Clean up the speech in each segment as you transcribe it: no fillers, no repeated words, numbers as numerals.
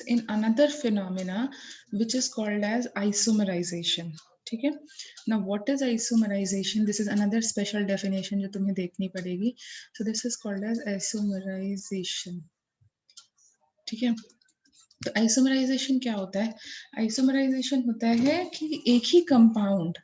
in another phenomena which is called as isomerization. ठीक है. Now what is isomerization? This is another special definition जो तुम्हें देखनी पड़ेगी. So this is called as isomerization. ठीक है. तो आइसोमराइजेशन क्या होता है? आइसोमराइजेशन होता है कि एक ही कंपाउंड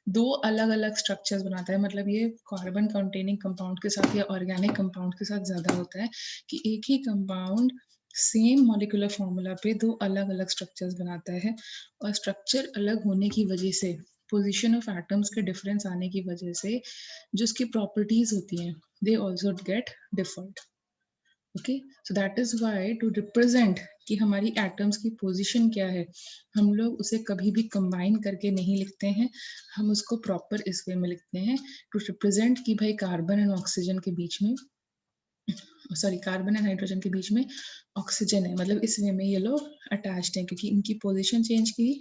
दो अलग अलग स्ट्रक्चर्स बनाता है. मतलब ये कार्बन कंटेनिंग कंपाउंड के साथ या ऑर्गेनिक कंपाउंड के साथ ज्यादा होता है कि एक ही कंपाउंड सेम मॉलिक्यूलर फॉर्मूला पे दो अलग अलग स्ट्रक्चर्स बनाता है, और स्ट्रक्चर अलग होने की वजह से, पोजीशन ऑफ एटम्स के डिफरेंस आने की वजह से जो उसकी प्रॉपर्टीज होती हैं they also get differed. Okay, so that is why to represent कि हमारी एटम्स की पोजीशन क्या है, हम लोग उसे कभी भी कंबाइन करके नहीं लिखते हैं, हम उसको प्रॉपर इस वे में लिखते हैं टू रिप्रेजेंट कि भाई कार्बन एंड ऑक्सीजन के बीच में, सॉरी कार्बन एंड हाइड्रोजन के बीच में ऑक्सीजन है. मतलब इस वे में ये लोग अटैच्ड हैं, क्योंकि इनकी पोजीशन चेंज की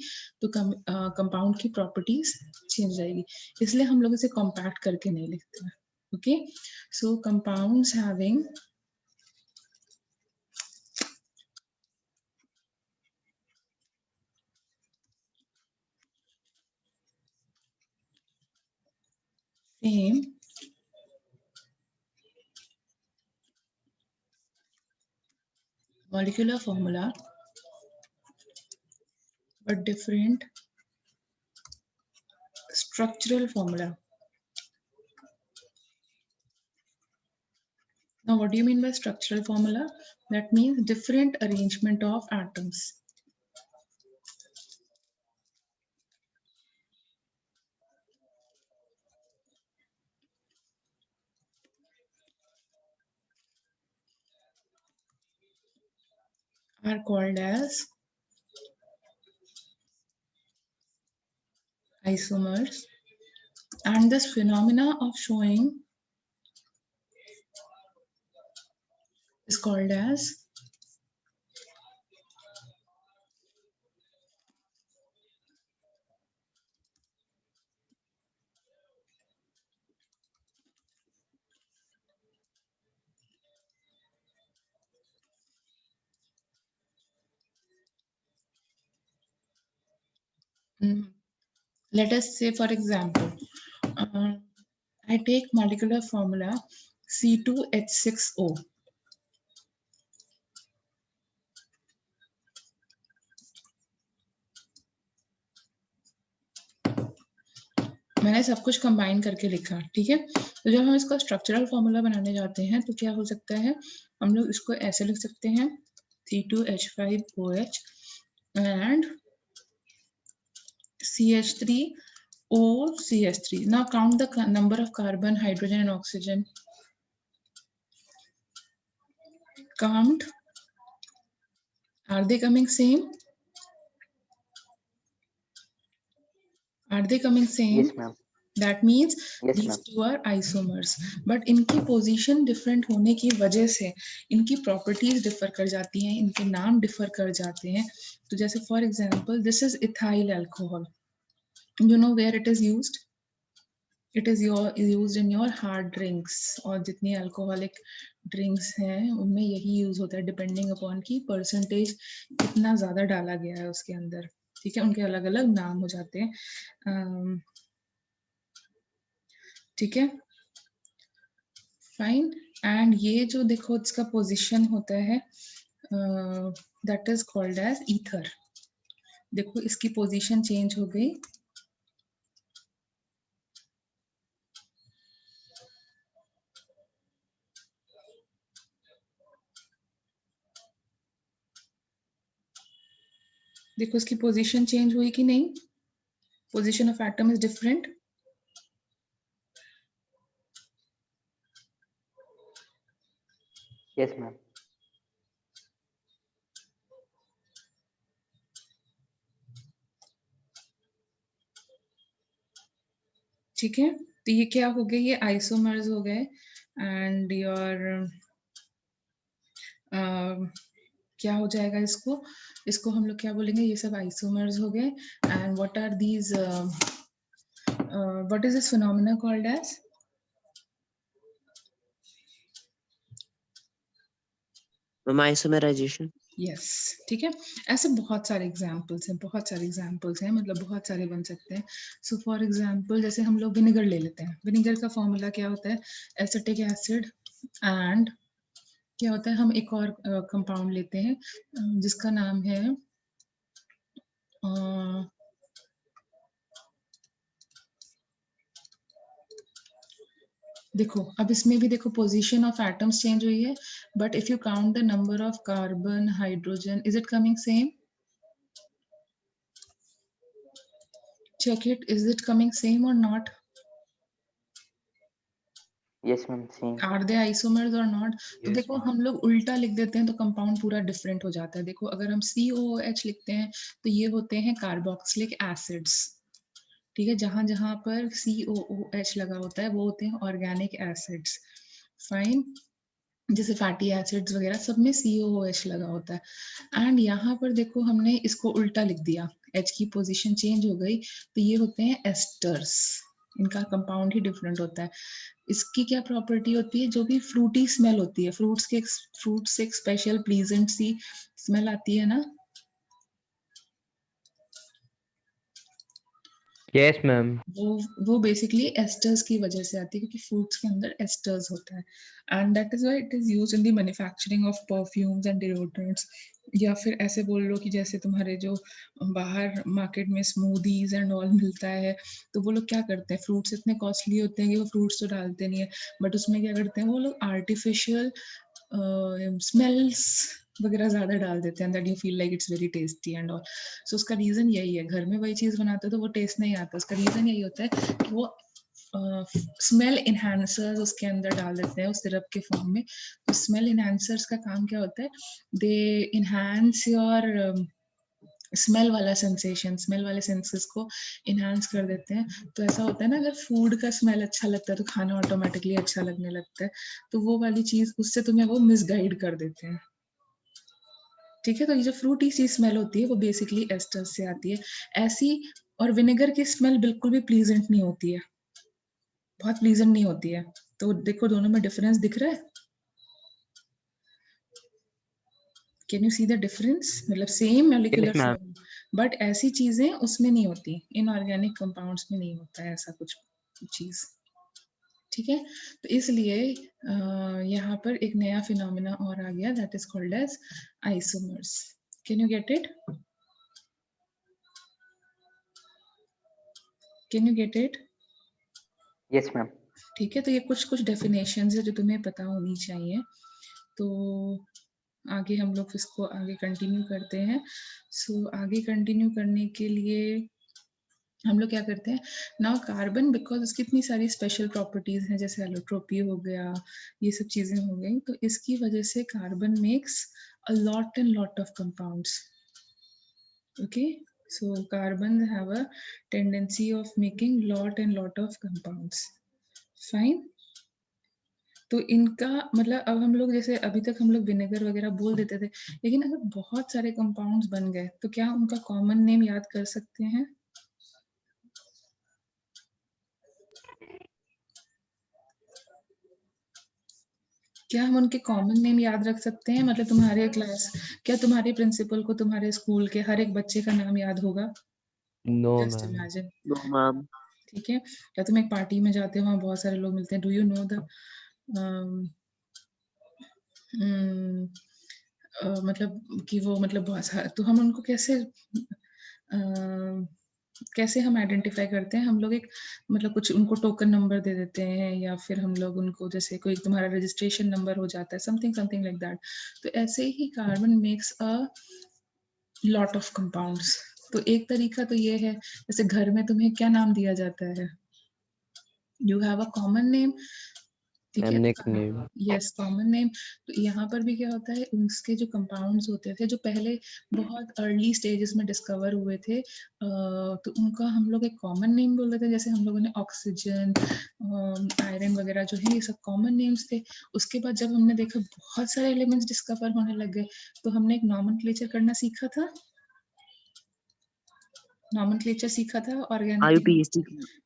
तो कंपाउंड की प्रॉपर्टीज चेंज जाएगी, इसलिए हम लोग इसे कॉम्पैक्ट करके नहीं लिखते हैं. Okay, so compounds having same molecular formula but different structural formula. Now what do you mean by structural formula? That means different arrangement of atoms. Are called as isomers, and this phenomena of showing is called as let us say for example, I take molecular formula C2H6O. मैंने सब कुछ combine करके लिखा, ठीक है. तो जब हम इसका स्ट्रक्चरल फॉर्मूला बनाने जाते हैं तो क्या हो सकता है, हम लोग इसको ऐसे लिख सकते हैं C2H5OH and CH3OCH3. Now count the number of carbon, hydrogen and oxygen. Count. Are they coming same? Are they coming same? Yes, ma'am. That means Yes, these ma'am. two are isomers, but इनकी position different होने की वजह से इनकी properties differ कर जाती हैं, इनके नाम डिफर कर जाते हैं. तो जैसे for example this is ethyl alcohol. You know where it is used? It is used in your hard drinks, और जितनी अल्कोहलिक ड्रिंक्स हैं उनमें यही यूज होता है, डिपेंडिंग अपॉन की परसेंटेज कितना ज्यादा डाला गया है उसके अंदर. ठीक है, उनके अलग अलग नाम हो जाते हैं. ठीक है, फाइन. एंड ये जो देखो इसका पोजीशन होता है that is called as ether. देखो इसकी पोजीशन चेंज हो गई. देखो इसकी पोजीशन चेंज हुई कि नहीं? Position of atom is different. Yes, ma'am. ठीक है, तो ये क्या हो गए, ये आइसोमर्स हो गए. एंड योर क्या हो जाएगा इसको, इसको हम लोग क्या बोलेंगे, ये सब आइसोमर्स हो गए. And what are these, what is this phenomena called as? Ma'am, isomerization. Yes, ठीक है। ऐसे बहुत सारे एग्जाम्पल्स हैं, बहुत सारे एग्जाम्पल्स हैं, मतलब बहुत सारे बन सकते हैं। सो फॉर एग्जाम्पल जैसे हम लोग विनेगर ले लेते हैं, विनेगर का फॉर्मूला क्या होता है, एसिटिक एसिड एंड क्या होता है, हम एक और कंपाउंड लेते हैं जिसका नाम है देखो, अब इसमें भी देखो पोजीशन ऑफ एटम्स चेंज हुई है, but if you count the number of carbon, hydrogen, is it coming same? Check it, is it coming same or not? Yes, ma'am. Same. Are they isomers or not? तो Yes, देखो ma'am. हम लोग उल्टा लिख देते हैं तो compound पूरा डिफरेंट हो जाता है। देखो अगर हम COOH लिखते हैं तो ये होते हैं कार्बोक्सिलिक एसिड्स, ठीक है। जहां जहां पर COOH लगा होता है वो होते हैं ऑर्गेनिक एसिड्स, फाइन। जैसे फैटी एसिड्स वगैरह सब में COOH लगा होता है। एंड यहाँ पर देखो हमने इसको उल्टा लिख दिया, H की पोजीशन चेंज हो गई, तो ये होते हैं एस्टर्स, इनका कंपाउंड ही डिफरेंट होता है। इसकी क्या प्रॉपर्टी होती है, जो भी फ्रूटी स्मेल होती है, फ्रूट से एक स्पेशल प्लीजेंट सी स्मेल आती है ना, Yes, ma'am. वो बेसिकली एस्टर्स की वजह से आती है, क्योंकि फ्रूट्स के अंदर एस्टर्स होता है। And that is why it is used in the manufacturing of perfumes and deodorants. या फिर ऐसे बोल लो कि जैसे तुम्हारे जो बाहर मार्केट में स्मूदीज एंड ऑल मिलता है, तो वो लोग क्या करते हैं, फ्रूट्स इतने कॉस्टली होते हैं कि वो फ्रूट्स तो डालते नहीं है, बट उसमें क्या करते हैं वो लोग आर्टिफिशियल स्मेल्स वगैरह ज्यादा डाल देते हैं, that you feel like it's very tasty and all. So उसका रीजन यही है, घर में वही चीज बनाते हो तो वो टेस्ट नहीं आता, उसका रीजन यही होता है कि वो स्मेल इन्हांसर्स उसके अंदर डाल देते हैं उस सिरप के फॉर्म में। तो स्मेल इन्हांसर्स का काम क्या होता है, दे इन्हांस योर स्मेल वाला सेंसेशन, स्मेल वाले सेंसेस को इन्हांस कर देते हैं। तो ऐसा होता है ना, अगर फूड का स्मेल अच्छा लगता है तो खाना ऑटोमेटिकली अच्छा लगने लगता है, तो वो वाली चीज उससे तुम्हें वो मिसगाइड कर देते हैं, ठीक है। तो ये जो फ्रूटी सी स्मेल होती है वो बेसिकली एस्टर्स से आती है ऐसी। और विनेगर की स्मेल बिल्कुल भी प्लीजेंट नहीं होती है, बहुत प्लीजेंट नहीं होती है। तो देखो दोनों में डिफरेंस दिख रहा है, can you see the difference, मतलब same Yes, molecular ma'am. Form, but ऐसी चीजें उसमें नहीं होती, इनऑर्गेनिक कंपाउंड्स में नहीं होता है ऐसा कुछ चीज, ठीक है। तो इसलिए यहाँ पर एक नया फिनोमेना और आ गया, that is called as isomers. Can you get it, can you get it? Yes, ma'am. ठीक है, तो ये कुछ कुछ डेफिनेशंस है जो तुम्हें पता होनी चाहिए। तो आगे हम लोग इसको आगे कंटिन्यू करते हैं। सो आगे कंटिन्यू करने के लिए हम लोग क्या करते हैं, नाउ कार्बन, बिकॉज उसकी इतनी सारी स्पेशल प्रॉपर्टीज हैं, जैसे एलोट्रोपी हो गया, ये सब चीजें हो गई, तो इसकी वजह से carbon makes a lot and lot of compounds, okay. So carbon have a tendency of making lot and lot of compounds, fine. तो इनका मतलब अब हम लोग जैसे अभी तक हम लोग विनेगर वगैरह बोल देते थे, लेकिन अगर बहुत सारे कंपाउंड्स बन गए तो क्या उनका कॉमन नेम याद कर सकते हैं? क्या हम उनके कॉमन नेम याद रख सकते हैं? मतलब तुम्हारे क्लास, क्या तुम्हारे प्रिंसिपल को तुम्हारे स्कूल के हर एक बच्चे का नाम याद होगा? No, just ma'am. Imagine, No, ma'am. ठीक है। या तुम एक पार्टी में जाते हो, वहां बहुत सारे लोग मिलते हैं, डू यू नो द मतलब कि वो मतलब बहुत सारा, तो हम उनको कैसे कैसे हम आइडेंटिफाई करते हैं, हम लोग एक मतलब कुछ उनको टोकन नंबर दे देते हैं, या फिर हम लोग उनको जैसे कोई तुम्हारा रजिस्ट्रेशन नंबर हो जाता है, समथिंग समथिंग लाइक दैट। तो ऐसे ही carbon makes a lot of compounds. तो एक तरीका तो ये है, जैसे घर में तुम्हें क्या नाम दिया जाता है, you have a common name, ठीक है। Ma'am, nickname. Yes, common name. तो यहाँ पर भी क्या होता है, उसके जो कंपाउंड्स होते थे जो पहले बहुत अर्ली स्टेजेस में डिस्कवर हुए थे, तो उनका हम लोग एक कॉमन नेम बोल देते हैं, जैसे हम लोगों ने ऑक्सीजन, आयरन वगैरह जो है ये सब कॉमन नेम्स थे। उसके बाद जब हमने देखा बहुत सारे एलिमेंट्स डिस्कवर होने लग गए, तो हमने एक नॉमेनक्लेचर करना सीखा था, नॉमेनक्लेचर सीखा था ऑर्गेनिक IUPAC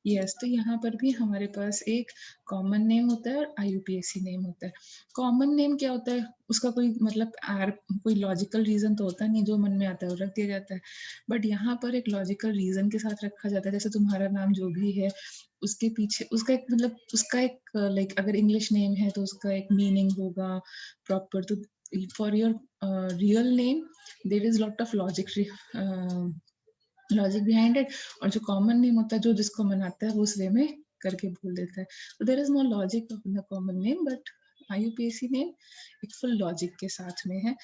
यस। तो यहाँ पर भी हमारे पास एक कॉमन नेम होता है और IUPAC नेम होता है। कॉमन नेम क्या होता है, उसका कोई मतलब कोई लॉजिकल रीजन तो होता नहीं, जो मन में आता है वो रख दिया जाता है। बट यहाँ पर एक लॉजिकल रीजन के साथ रखा जाता है। जैसे तुम्हारा नाम जो भी है उसके पीछे उसका एक मतलब उसका एक लाइक अगर इंग्लिश नेम है तो उसका एक मीनिंग होगा प्रॉपर। तो for your real name there is lot of logic behind it. और जो कॉमन नेम होता है, जो जिसको मनाता है वो उस वे में करके बोल देता है। तो there is no logic of the common name, but IUPAC name एक फुल लॉजिक के साथ में है।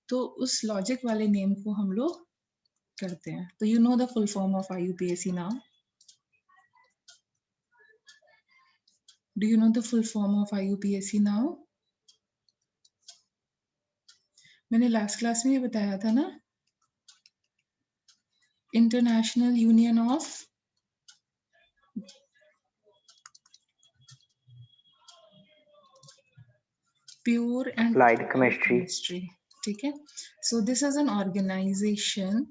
तो उस लॉजिक वाले नेम को हम लोग करते हैं। तो you know the full form of IUPAC now? Do you know the full form of IUPAC now? मैंने लास्ट क्लास में ये बताया था ना, international union of pure and Applied Chemistry. chemistry. ठीक है। So this is an organization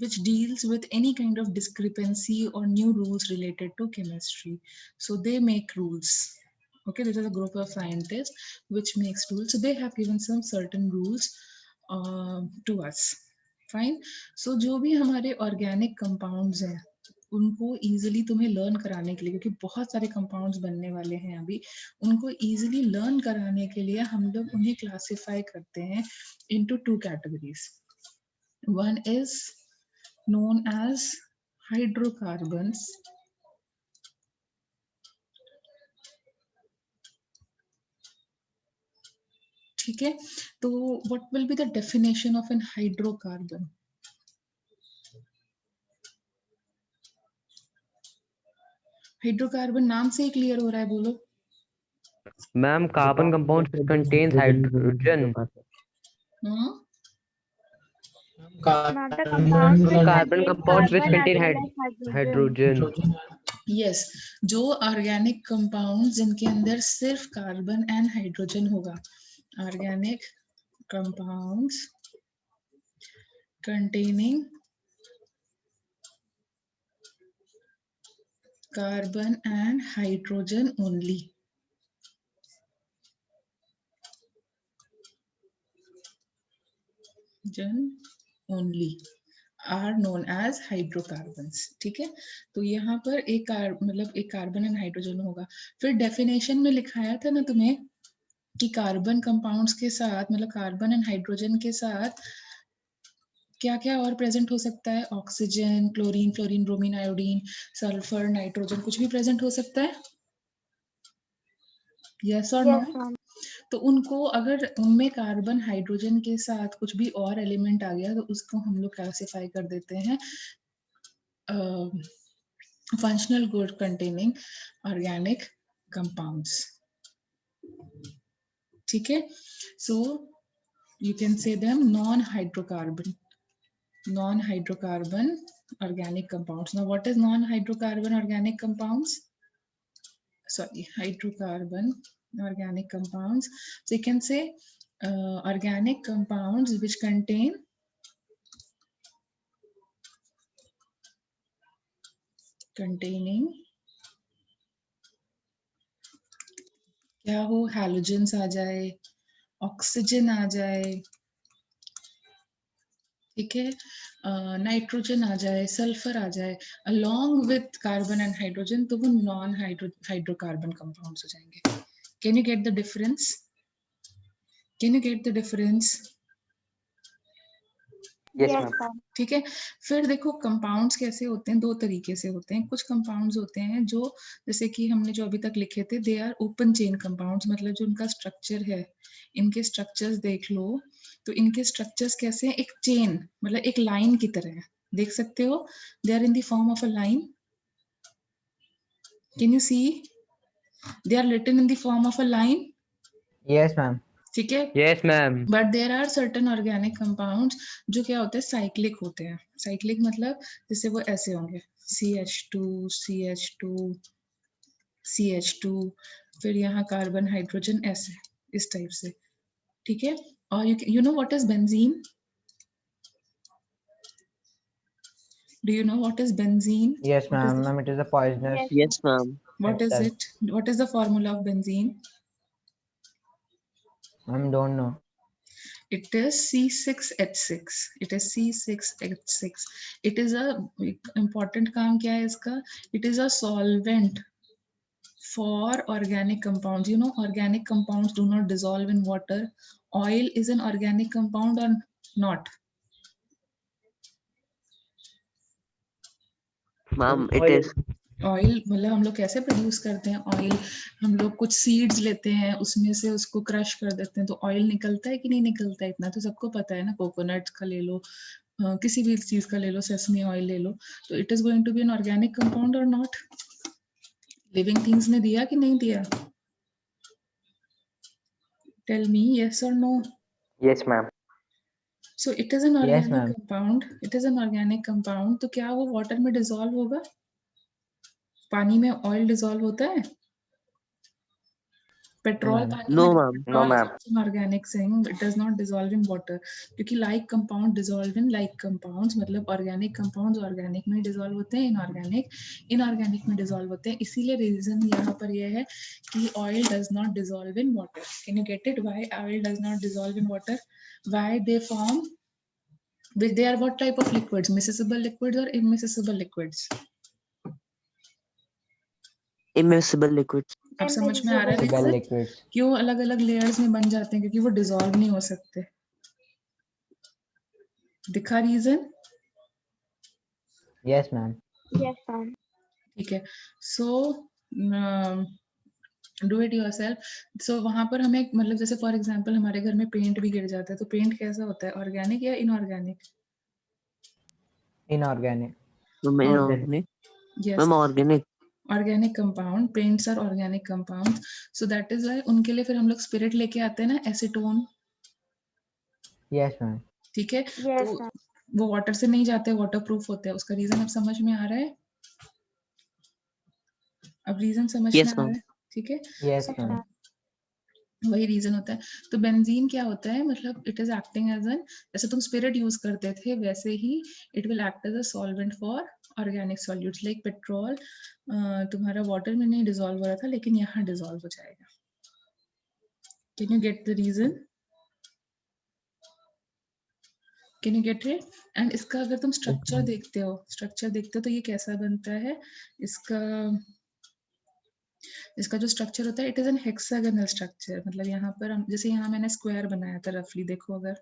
which deals with any kind of discrepancy or new rules related to chemistry. So they make rules. Okay, this is a group of scientists which makes rules. So they have given some certain rules to us. Fine. So जो भी हमारे organic compounds हैं उनको easily तुम्हें learn कराने के लिए, क्योंकि बहुत सारे कंपाउंड्स बनने वाले हैं अभी, उनको इजीली लर्न कराने के लिए हम लोग उन्हें क्लासिफाई करते हैं into 2 categories. One is known as hydrocarbons, ठीक है। तो what will be the definition of an hydrocarbon? Hydrocarbon नाम से ही क्लियर हो रहा है, बोलो। Ma'am, carbon compounds which contains hydrogen. Not the compounds which Carbon contain compounds which carbon as contain well as hydrogen. Yes, जो organic compound जिनके अंदर सिर्फ कार्बन एंड हाइड्रोजन होगा, organic compounds containing carbon and hydrogen only. only are known as hydrocarbons. ठीक है। तो यहाँ पर एक मतलब एक कार्बन एंड हाइड्रोजन होगा। फिर डेफिनेशन में लिखाया था ना तुम्हें कि कार्बन कंपाउंड्स के साथ मतलब कार्बन एंड हाइड्रोजन के साथ क्या क्या और प्रेजेंट हो सकता है? Oxygen, chlorine, fluorine, bromine, iodine, sulphur, nitrogen, कुछ भी प्रेजेंट हो सकता है। यस और नो? तो उनको अगर उनमें कार्बन हाइड्रोजन के साथ कुछ भी और एलिमेंट आ गया तो उसको हम लोग क्लासिफाई कर देते हैं functional group containing organic compounds. ठीक है। So you can say them non hydrocarbon organic compounds. Now what is non-hydrocarbon organic compounds? Sorry, hydrocarbon organic compounds. So you can say organic compounds which containing क्या हो, halogens आ जाए, oxygen आ जाए, ठीक है, nitrogen आ जाए, sulphur आ जाए, along with carbon and hydrogen, तो वो नॉन हाइड्रोकार्बन कंपाउंड्स हो जाएंगे। Can you get the difference? Yes, ma'am. ठीक है। फिर देखो कंपाउंड्स कैसे होते हैं, दो तरीके से होते हैं। कुछ कंपाउंड्स होते हैं जो जैसे कि हमने जो अभी तक लिखे थे, they are open chain compounds, मतलब जो उनका स्ट्रक्चर है, इनके स्ट्रक्चर्स देख लो तो इनके स्ट्रक्चर्स कैसे हैं? एक चेन मतलब एक लाइन की तरह है, देख सकते हो। They are in the form of a line. Can you see? They are written in the form of a line. Yes, ma'am. ठीक है। Yes, ma'am. But there are certain organic compounds जो क्या होते हैं? साइक्लिक होते हैं। Cyclic मतलब जैसे वो ऐसे होंगे, CH2 CH2 CH2, फिर यहाँ कार्बन हाइड्रोजन, ऐसे इस टाइप से। ठीक है। और you know what is benzene? Do you know what is benzene? Yes, What is ma'am. the- Ma'am, it is a poisonous. Yes, ma'am. What is substance. it? What is the formula of benzene? Ma'am, don't know. It is C6H6. It is C6H6. It is a important काम क्या है इसका? It is a solvent for organic compounds. You know, organic compounds do not dissolve in water. Oil is an organic compound or not? Ma'am, it is. Oil मतलब हम लोग कैसे produce करते हैं ऑयल? हम लोग कुछ सीड्स लेते हैं, उसमें से उसको क्रश कर देते हैं, तो ऑयल निकलता है कि नहीं निकलता है? इतना तो सबको पता है ना। कोकोनट का ले लो, किसी भी चीज का ले लो, सेसमी ऑयल ले लो, तो it is going to be an organic compound और नॉट? लिविंग थिंग्स ने दिया कि नहीं दिया? टेल मी यस और no. Yes, ma'am. So it is an Yes, organic ma'am. Compound. It is an organic compound. तो क्या वो वाटर में डिसॉल्व होगा? पानी में ऑयल डिसॉल्व होता है? Petrol ma'am. पानी No, में ma'am. No, ma'am. Organic thing, it does not dissolve in water, क्योंकि like compound dissolve in like compounds. मतलब ऑर्गेनिक कंपाउंड्स ऑर्गेनिक में डिसॉल्व होते हैं, इनऑर्गेनिक में डिसॉल्व होते हैं। इसीलिए रीजन यहाँ पर यह है कि oil does not dissolve in water. Can you get it? Why oil does not dissolve in water? Why they form? They are what type of liquids? Miscible liquids or immiscible liquids? Immiscible liquids. अब समझ में आ रहा है Miscible दिक्कत? liquids. क्यों अलग अलग layers में बन जाते हैं? क्योंकि वो डिसॉल्व नहीं हो सकते। दिखा reason? Yes, ma'am. Yes, ma'am. ठीक है। So do it yourself. So वहां पर हमें मतलब जैसे फॉर एग्जांपल हमारे घर में पेंट भी गिर जाता है, तो पेंट कैसा होता है? ऑर्गेनिक या inorganic? Inorganic. Ma'am, Organic. Yes, Ma'am, organic. Organic compound. Paints are organic compound. So that is why उनके लिए फिर हम लोग स्पिरिट लेके आते हैं ना, एसीटोन। Yes, ma'am. ठीक है। तो वो वाटर से नहीं जाते, वाटर प्रूफ होते हैं। उसका रीजन अब समझ में आ रहा है? अब रीजन समझ में Yes, आ रहा ma'am. है? ठीक है। Yes, ma'am. वही रीजन होता है। तो बेंजीन क्या होता है? मतलब it is acting as an, जैसे तुम स्पिरिट यूज करते थे वैसे ही it will act as a solvent for organic solutes like petrol. तुम्हारा वाटर में नहीं डिसॉल्व हो रहा था, लेकिन यहाँ डिसॉल्व हो जाएगा। Can you get the reason? Can you get it? And इसका अगर तुम स्ट्रक्चर देखते हो तो ये कैसा बनता है? इसका जो स्ट्रक्चर होता है, it is N hexagonal structure. मतलब यहाँ पर हम जैसे यहाँ मैंने स्क्वायर बनाया था रफली, देखो अगर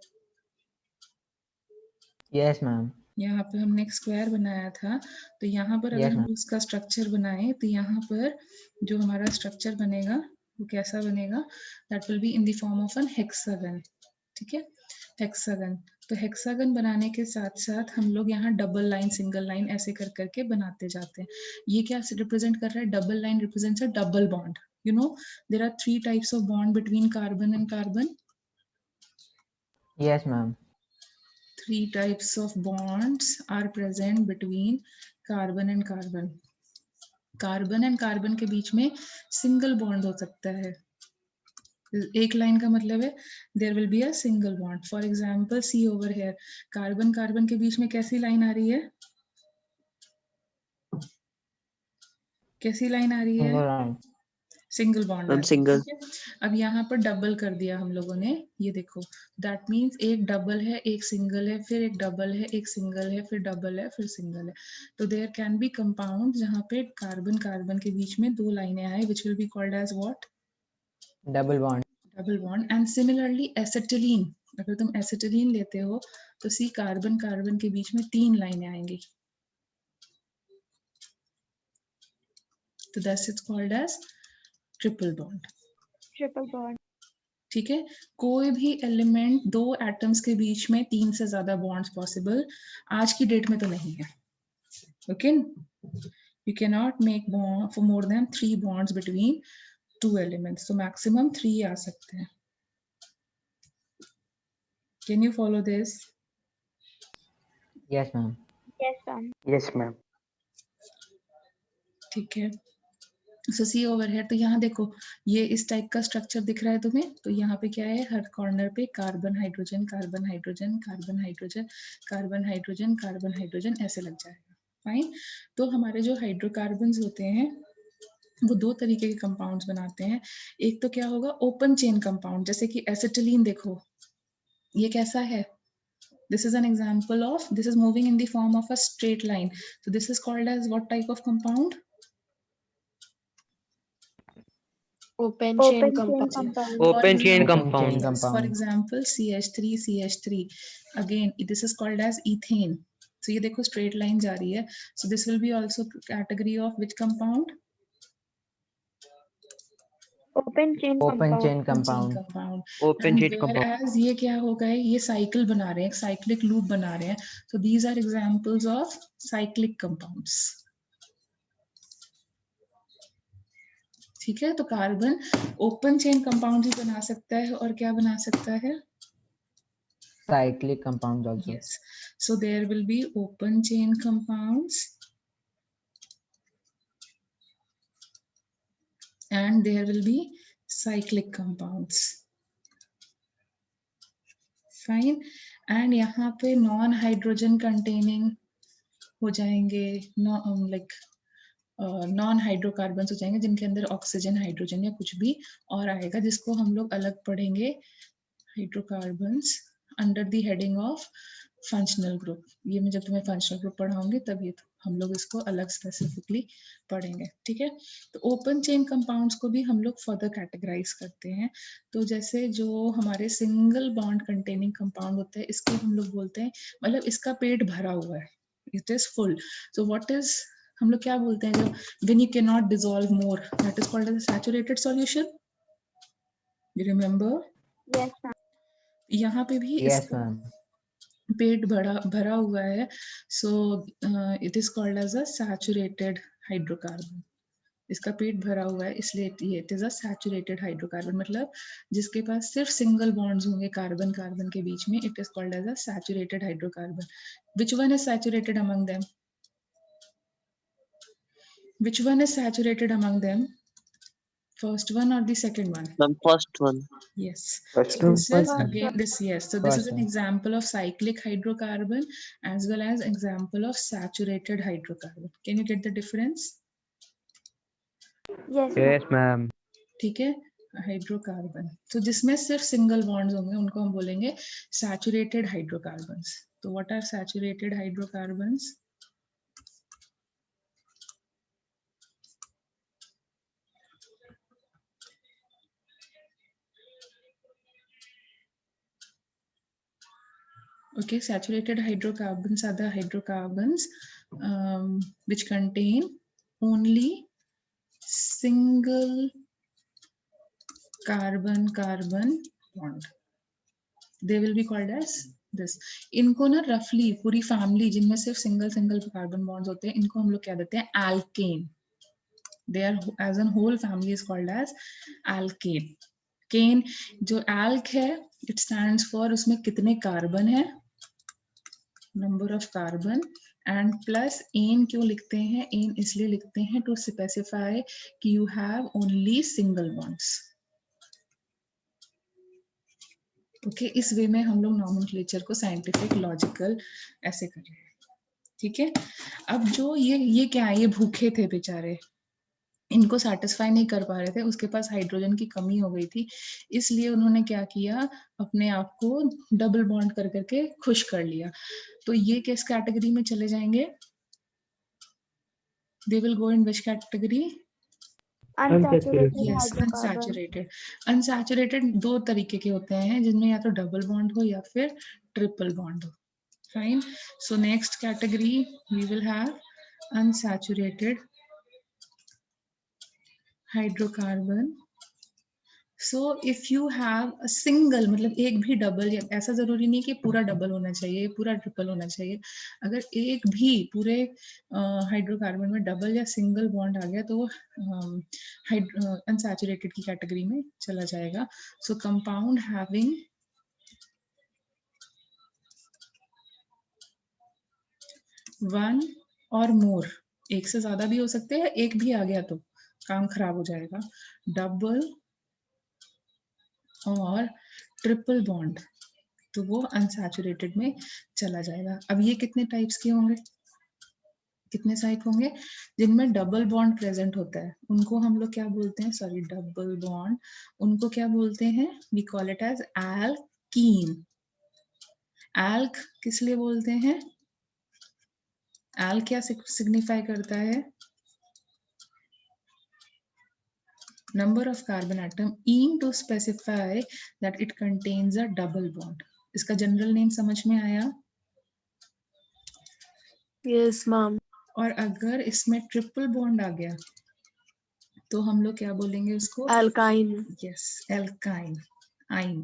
Yes, ma'am. यहाँ पे हमने एक स्क्वायर बनाया था, तो यहाँ पर अगर Yes, हम ma'am. उसका स्ट्रक्चर बनाए तो यहाँ पर जो हमारा स्ट्रक्चर बनेगा वो कैसा बनेगा? That will be in the form of an hexagon. ठीक है, हेक्सागन। तो हेक्सागन बनाने के साथ साथ हम लोग यहाँ डबल लाइन, सिंगल लाइन ऐसे कर करके बनाते जाते हैं। ये क्या रिप्रेजेंट कर रहा है? Double line represents a double bond. You know, there are 3 types of bond between carbon and carbon. Yes, ma'am. 3 types of bonds are present between carbon and carbon. Carbon and carbon के बीच में single bond हो सकता है। एक line का मतलब है there will be a single bond. For example see over here, carbon carbon के बीच में कैसी लाइन आ रही है? कैसी लाइन आ रही है? Single line. Single bond. Ma'am, single. अब यहाँ पर डबल कर दिया हम लोगों ने, ये देखो, दैट मीन्स एक डबल है, एक सिंगल है, फिर एक डबल है, एक सिंगल है, फिर डबल है, फिर सिंगल है। तो देयर कैन बी कंपाउंड जहाँ पे कार्बन कार्बन के बीच में 2 लाइनें आए, which will be called as what? Double bond. Double bond. And similarly acetylene, अगर तुम एसिटिलीन लेते हो तो सी कार्बन कार्बन के बीच में 3 लाइनें आएंगी, तो that's it's called as triple bond. Triple bond. ठीक है, कोई भी एलिमेंट 2 एटम्स के बीच में 3 से ज्यादा बॉन्ड्स पॉसिबल आज की डेट में तो नहीं है। Okay, you can not make bond for more than 3 bonds between 2 elements, तो मैक्सिमम 3 आ सकते हैं। Can you follow this? Yes, ma'am. Yes, ma'am. Yes, ma'am. ठीक है, सो सी ओवर है। तो यहाँ देखो, ये इस टाइप का स्ट्रक्चर दिख रहा है तुम्हें, तो यहाँ पे क्या है? हर कॉर्नर पे carbon hydrogen carbon hydrogen carbon hydrogen carbon hydrogen carbon hydrogen ऐसे लग जाएगा। फाइन। तो हमारे जो हाइड्रोकार्बन्स होते हैं वो दो तरीके के कंपाउंड्स बनाते हैं। एक तो क्या होगा, ओपन चेन कंपाउंड, जैसे कि एसिटिलीन देखो, ये कैसा है, this is an example of, this is moving in the form of a straight line, so this is called as what type of compound? Open chain Open chain compound. compound. Open chain Open compound. chain Yes, for compound. example CH3 CH3, again this is called as ethane. So ये देखो straight line जा रही है, so this will be also category of which compound? Open chain Open compound. chain Open chain compound. compound. Open And chain compound. whereas ये क्या हो गए, ये साइकिल बना रहे हैं, cyclic loop बना रहे हैं, so these are examples of cyclic compounds. ठीक है, तो कार्बन ओपन चेन कंपाउंड भी बना सकता है और क्या बना सकता है? Cyclic compounds also. Yes, so there will be open chain compounds and there will be cyclic compounds. Fine. And यहाँ पे नॉन हाइड्रोजन कंटेनिंग हो जाएंगे, लाइक नॉन हाइड्रोकार्बन्स हो जाएंगे जिनके अंदर ऑक्सीजन हाइड्रोजन या कुछ भी और आएगा, जिसको हम लोग अलग पढ़ेंगे, hydrocarbons under the heading of functional group. ये मैं जब तुम्हें फंक्शनल ग्रुप पढ़ाऊंगी तब ये हम लोग इसको अलग स्पेसिफिकली पढ़ेंगे, ठीक है। तो ओपन चेन कंपाउंड्स को भी हम लोग फर्दर कैटेगराइज करते हैं। तो जैसे जो हमारे सिंगल बॉन्ड कंटेनिंग कंपाउंड होते हैं, इसको हम लोग बोलते हैं, मतलब इसका पेट भरा हुआ है, it is full. So what is, हम लोग क्या बोलते हैं, जो when you can not dissolve more, that is called as a saturated solution. You remember? Yes, ma'am. यहाँ पे भी Yes, इसका ma'am. पेट भरा हुआ है, so it is called as a saturated hydrocarbon. इसका पेट भरा हुआ है इसलिए ये it is a saturated hydrocarbon, मतलब जिसके पास सिर्फ सिंगल बॉन्ड्स होंगे कार्बन कार्बन के बीच में, it is called as a saturated hydrocarbon. Which one is saturated among them? Which one is saturated among them? First one or the second one? The first one. Yes. First So one. this is First again this, yes. So this is First an one. example of cyclic hydrocarbon as well as example of saturated hydrocarbon. Can you get the difference? Yes, ma'am. Yes, ma'am. ठीक है, hydrocarbon तो जिसमें सिर्फ single bonds होंगे उनको हम बोलेंगे saturated hydrocarbons. तो what are saturated hydrocarbons? Okay, saturated hydrocarbons are the hydrocarbons which contain only single carbon-carbon bond. They will be called as this. इनको ना रफली पूरी फैमिली जिनमें सिर्फ सिंगल कार्बन बॉन्ड्स होते हैं, इनको हम लोग क्या देते हैं? Alkene. They are as a whole family is called as alkane. केन जो एल्क है, इट स्टैंड्स फॉर उसमें कितने कार्बन है, number of carbon, and plus n क्यों लिखते हैं? एन इसलिए लिखते हैं टू स्पेसिफाई कि you have only single bonds. Okay, इस वे में हम लोग नॉमेनक्लेचर को साइंटिफिक लॉजिकल ऐसे कर रहे हैं, ठीक है। अब जो ये क्या है, ये भूखे थे बेचारे, इनको सेटिस्फाई नहीं कर पा रहे थे, उसके पास हाइड्रोजन की कमी हो गई थी, इसलिए उन्होंने क्या किया, अपने आप को डबल बॉन्ड कर करके खुश कर लिया। तो ये किस कैटेगरी में चले जाएंगे? They will go in which category? Unsaturated yes, hydrocarbon. Unsaturated. Unsaturated दो तरीके के होते हैं, जिनमें या तो डबल बॉन्ड हो या फिर ट्रिपल बॉन्ड हो। Fine, so next category we will have unsaturated hydrocarbon. So if you have a single, मतलब एक भी डबल, या ऐसा जरूरी नहीं कि पूरा डबल होना चाहिए, पूरा ट्रिपल होना चाहिए, अगर एक भी पूरे हाइड्रोकार्बन में डबल या सिंगल बॉन्ड आ गया तो वो अनसैचुरेटेड की कैटेगरी में चला जाएगा। सो कंपाउंड हैविंग वन और मोर, एक से ज्यादा भी हो सकते हैं, एक भी आ गया तो काम खराब हो जाएगा, डबल और ट्रिपल बॉन्ड, तो वो अनसैचुरेटेड में चला जाएगा। अब ये कितने टाइप्स के होंगे? कितने साइट होंगे? जिनमें डबल बॉन्ड प्रेजेंट होता है उनको हम लोग क्या बोलते हैं? सॉरी, डबल बॉन्ड, उनको क्या बोलते हैं? We call it as alkene. Alk किस लिए बोलते हैं? एल क्या सिग्निफाई करता है? Number of carbon atom, in to specify that it contains a double bond. इसका जनरल नेम समझ में आया? Yes, ma'am. और अगर इसमें ट्रिपल बॉन्ड आ गया तो हम लोग क्या बोलेंगे उसको? Alkyne. Yes, alkyne, ine.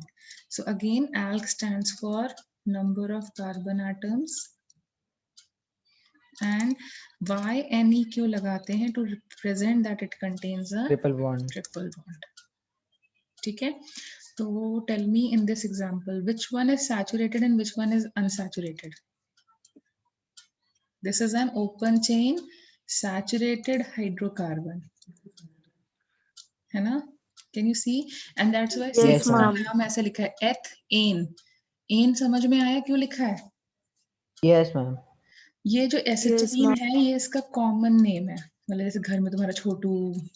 So again, alk stands for number of carbon atoms, and why Ne क्यों लगाते हैं? To represent that it contains a Triple bond. triple bond. ठीक है? तो tell me in this example, which one is saturated and which one is unsaturated? This is an open chain saturated hydrocarbon. है ना? Can you see? And that's why Yes, Yes, ma'am. नाम ऐसे लिखा है ethane. N समझ में आया क्यों लिखा है? Yes, ma'am. ये जो एसिटिलीन ma'am. है ये इसका कॉमन नेम है, मतलब जैसे घर में तुम्हारा छोटू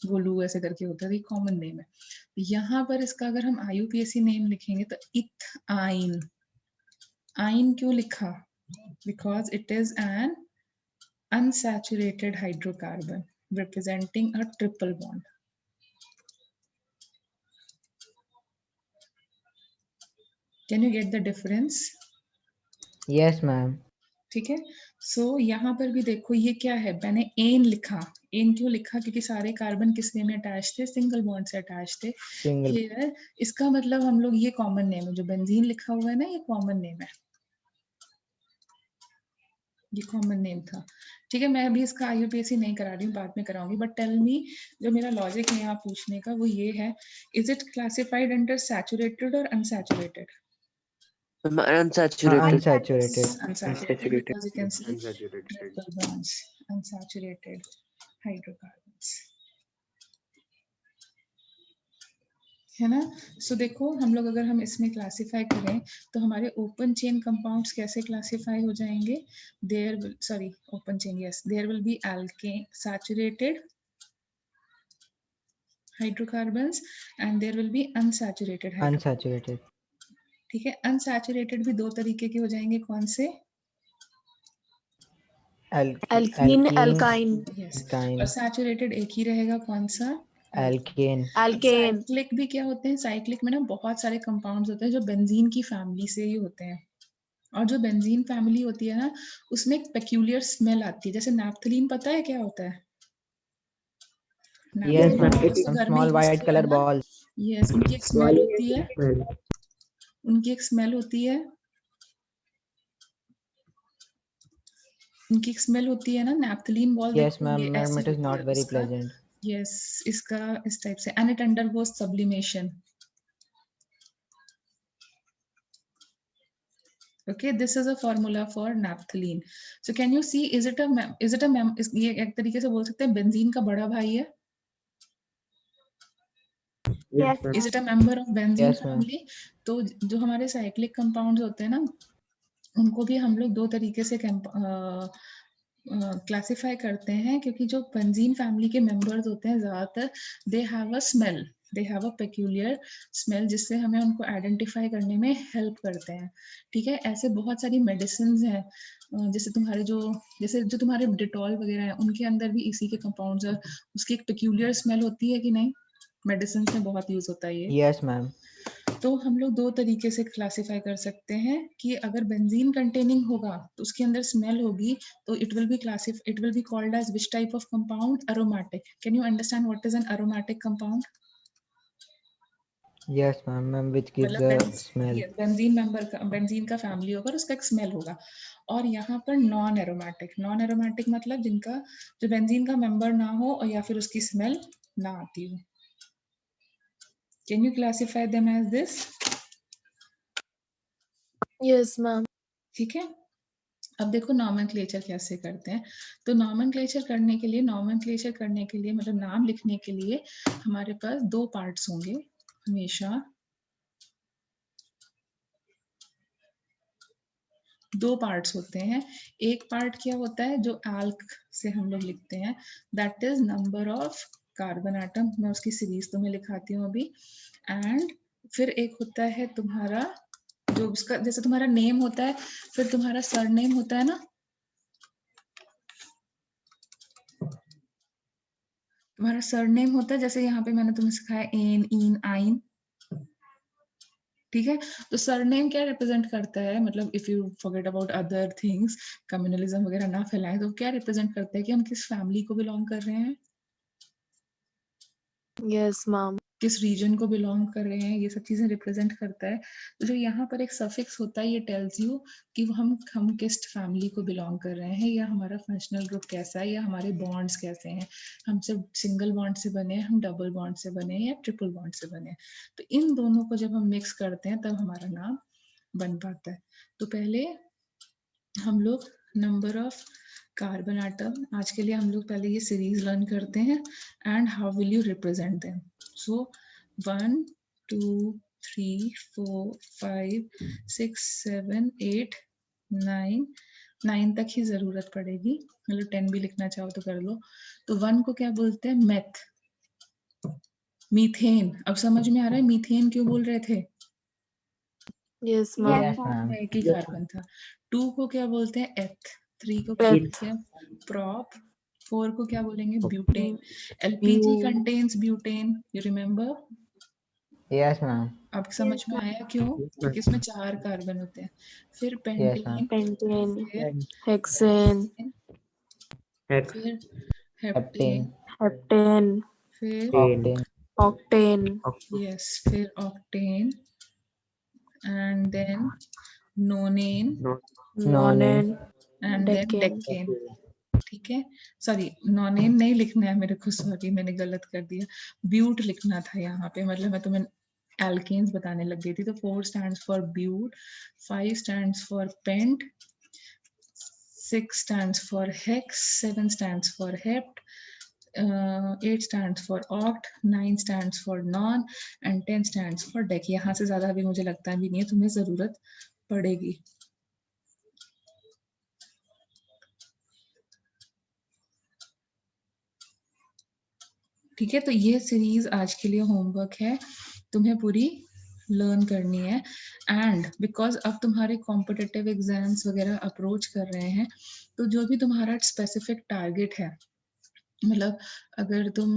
गोलू ऐसे करके होता है, ये कॉमन नेम है। यहाँ पर इसका अगर हम IUPAC नेम लिखेंगे तो इथाइन। आइन क्यों लिखा? Because it is N unsaturated hydrocarbon representing a triple bond. Can you get the difference? Yes, ma'am. ठीक है। सो यहाँ पर भी देखो ये क्या है, मैंने एन लिखा। एन क्यों लिखा? क्योंकि सारे कार्बन किससे में अटैच थे? सिंगल बॉन्ड से अटैच थे। Single. Here, इसका मतलब हम लोग ये कॉमन नेम है, जो बेंजीन लिखा हुआ है ना ये कॉमन नेम है, ये कॉमन नेम था। ठीक है, मैं अभी इसका IUPAC नहीं करा रही हूँ, बाद में कराऊंगी। बट टेल मी, जो मेरा लॉजिक है यहाँ पूछने का वो ये है, is it classified under saturated और unsaturated? Unsaturated. Unsaturated. Unsaturated, Unsaturated. because you can see triple bonds, unsaturated hydrocarbons, है ना? सो देखो हम लोग अगर हम इसमें क्लासिफाई करें तो हमारे ओपन चेन कंपाउंड्स कैसे क्लासिफाई हो जाएंगे? There sorry open chain, yes, there will be alkane saturated hydrocarbons and there will be unsaturated hydrocarbons. Unsaturated. ठीक है, अनसैचुरेटेड भी दो तरीके के हो जाएंगे, कौन से? Alkene, alkyne. Yes, Alkyne. और सैचुरेटेड एक ही रहेगा, कौन सा? Alkane. Alkane. साइक्लिक भी क्या होते हैं? साइक्लिक में ना बहुत सारे कंपाउंड्स होते हैं जो बेंजीन की फैमिली से ही होते हैं, और जो बेंजीन फैमिली होती है ना उसमें एक पेक्यूलियर स्मेल आती है। जैसे नैप्थलीन पता है क्या होता है? Yes, naphthalene ma'am. हम लोग उसको Some घर में small यूज white किया color ना। balls. यस, उनकी एक स्मेल होती है, उनकी एक स्मेल होती है, उनकी एक स्मेल होती है ना। नैप्थलीन बॉल Yes, देखो ma'am. ये Ma'am, ऐसे it is होती not है very उसका। pleasant. यस, इसका इस टाइप से, and it undergoes sublimation. Okay, this is a formula for naphthalene. So can you see, is it a ये एक तरीके से बोल सकते हैं बेंजीन का बड़ा भाई है? Yes, Is it a ma'am. member of benzene Yes, ma'am. family? तो जो हमारे साइक्लिक कंपाउंड्स होते हैं ना उनको भी हम लोग दो तरीके से क्लासिफाई करते हैं, क्योंकि जो बेंजीन फैमिली के मेंबर्स होते हैं ज्यादातर they have a smell, they have a peculiar smell, जिससे हमें उनको आइडेंटिफाई करने में हेल्प करते हैं। ठीक है, ऐसे बहुत सारी मेडिसिन हैं, जैसे तुम्हारे डिटॉल वगैरह है उनके अंदर भी इसी के कंपाउंड्स है, उसकी एक पेक्यूलियर स्मेल होती है कि नहीं? मेडिसिन में बहुत यूज होता है ये। Yes, ma'am. तो हम लोग दो तरीके से क्लासिफाई कर सकते हैं कि अगर बेंजीन कंटेनिंग होगा तो उसके अंदर स्मेल होगी, तो it will be called as which type of compound? Aromatic. Can you understand what is an aromatic compound? Yes, ma'am. Ma'am, which gives मतलब a smell. बेंजीन का फैमिली होगा, उसका एक स्मेल होगा। और यहाँ पर नॉन एरोमेटिक मतलब जिनका जो बेंजीन का मेंबर ना हो और या फिर उसकी स्मेल ना आती हो। Can you classify them as this? Yes, ma'am. ठीक है, अब देखो नॉमेनक्लेचर कैसे करते हैं। तो नॉमेनक्लेचर करने के लिए मतलब नाम लिखने के लिए हमारे पास दो पार्ट्स होंगे हमेशा। दो पार्ट्स होते हैं। एक पार्ट क्या होता है जो एल्क से हम लोग लिखते हैं, that is number of carbon atom. मैं उसकी सीरीज तुम्हें लिखाती हूँ अभी। एंड फिर एक होता है तुम्हारा जो उसका जैसे तुम्हारा नेम होता है, फिर तुम्हारा सरनेम होता है ना, तुम्हारा सरनेम होता है, जैसे यहाँ पे मैंने तुम्हें सिखाया एन, इन, आइन, ठीक है। तो सरनेम क्या रिप्रेजेंट करता है, मतलब if you forget about other things, communalism वगैरह ना फैलाएं, तो क्या रिप्रेजेंट करता है कि हम किस फैमिली को बिलोंग कर रहे हैं, Yes, ma'am. किस रीजन को बिलोंग कर रहे हैं, ये सब चीजें रिप्रेजेंट करता है। तो जो यहाँ पर एक सफिक्स होता है, ये टेल्स यू कि हम किस फैमिली को बिलोंग कर रहे हैं, या हमारा फंक्शनल ग्रुप कैसा है, या हमारे बॉन्ड्स कैसे हैं, हम सिर्फ सिंगल बॉन्ड से बने हैं, हम डबल बॉन्ड से बने हैं, या ट्रिपल बॉन्ड से बने हैं। तो इन दोनों को जब हम मिक्स करते हैं तब हमारा नाम बन पाता है। तो पहले हम लोग नंबर ऑफ कार्बन एटम, आज के लिए हम लोग पहले ये सीरीज लर्न करते हैं, and how will you represent them. सो 1 2 3 4 5 6 7 8 9 तक ही जरूरत पड़ेगी, मतलब 10 भी लिखना चाहो तो कर लो। तो 1 को क्या बोलते हैं, मेथ, मीथेन। अब समझ में आ रहा है मीथेन क्यों बोल रहे थे, Yes, ma'am. Yes, ma'am. एक ही कार्बन था। 2 को क्या बोलते हैं, एथ। 3 को क्या Eth. बोलते हैं, प्रॉप। 4 को क्या बोलेंगे, butane. LPG Bu- contains butane, you remember. Yes, ma'am. अब समझ में आया क्यों, क्योंकि इसमें 4 कार्बन होते हैं। फिर Yes, ma'am. Pentane, Pentane. फिर Hexane. फिर हेप्टेन, Heptane. Heptane. फिर Octane. Octane. यस, फिर octane, and then nonane, Nonane. And then Decane. Decane. ठीक है, सॉरी नॉनेन नहीं लिखना है मेरे को, सॉरी मैंने गलत कर दिया, ब्यूट लिखना था यहाँ पे, मतलब मैं तुम्हें एल्केन्स बताने लग गई थी। तो 4 stands for but, 5 stands for pent, 6 stands for hex, 7 stands for hept, 8 stands for oct, 9 stands for non, and 10 stands for dec. यहाँ से ज्यादा अभी मुझे लगता भी नहीं है तुम्हें जरूरत पड़ेगी। ठीक है, तो ये सीरीज आज के लिए होमवर्क है, तुम्हें पूरी लर्न करनी है। एंड बिकॉज अब तुम्हारे कॉम्पिटिटिव एग्जाम्स वगैरह अप्रोच कर रहे हैं, तो जो भी तुम्हारा स्पेसिफिक टारगेट है, मतलब अगर तुम